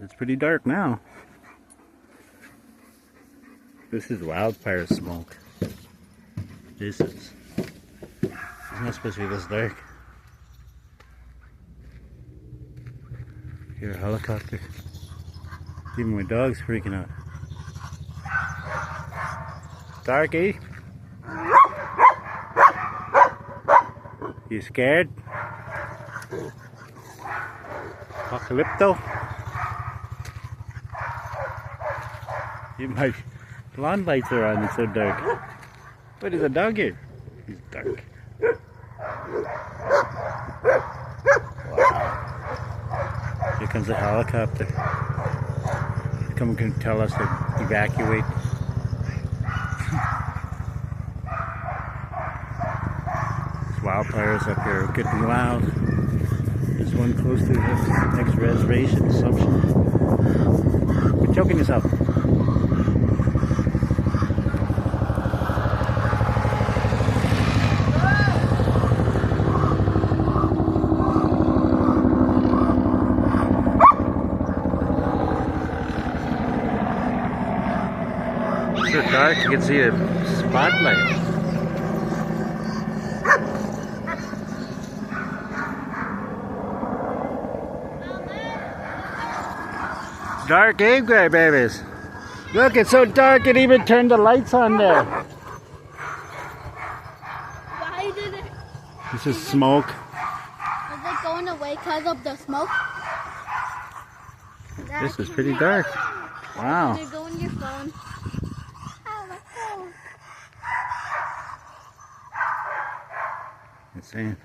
It's pretty dark now. This is wildfire smoke. This is. It's not supposed to be this dark. Hear a helicopter. Even my dog's freaking out. Dark, eh? You scared? Apocalypto? My lawn lights are on, it's so dark. What is a dog here? He's dark. Wow. Here comes a helicopter. Someone can tell us to evacuate. There's wildfires up here, getting loud. There's one close to this next reservation, Assumption. Quit choking yourself. It's so dark you can see a spotlight. Dark, eh, gray babies? Look, it's so dark it even turned the lights on there. Why did it? This is smoke. Is it going away because of the smoke? This is pretty dark. Wow. You're going your phone. Oh, my phone. Insane.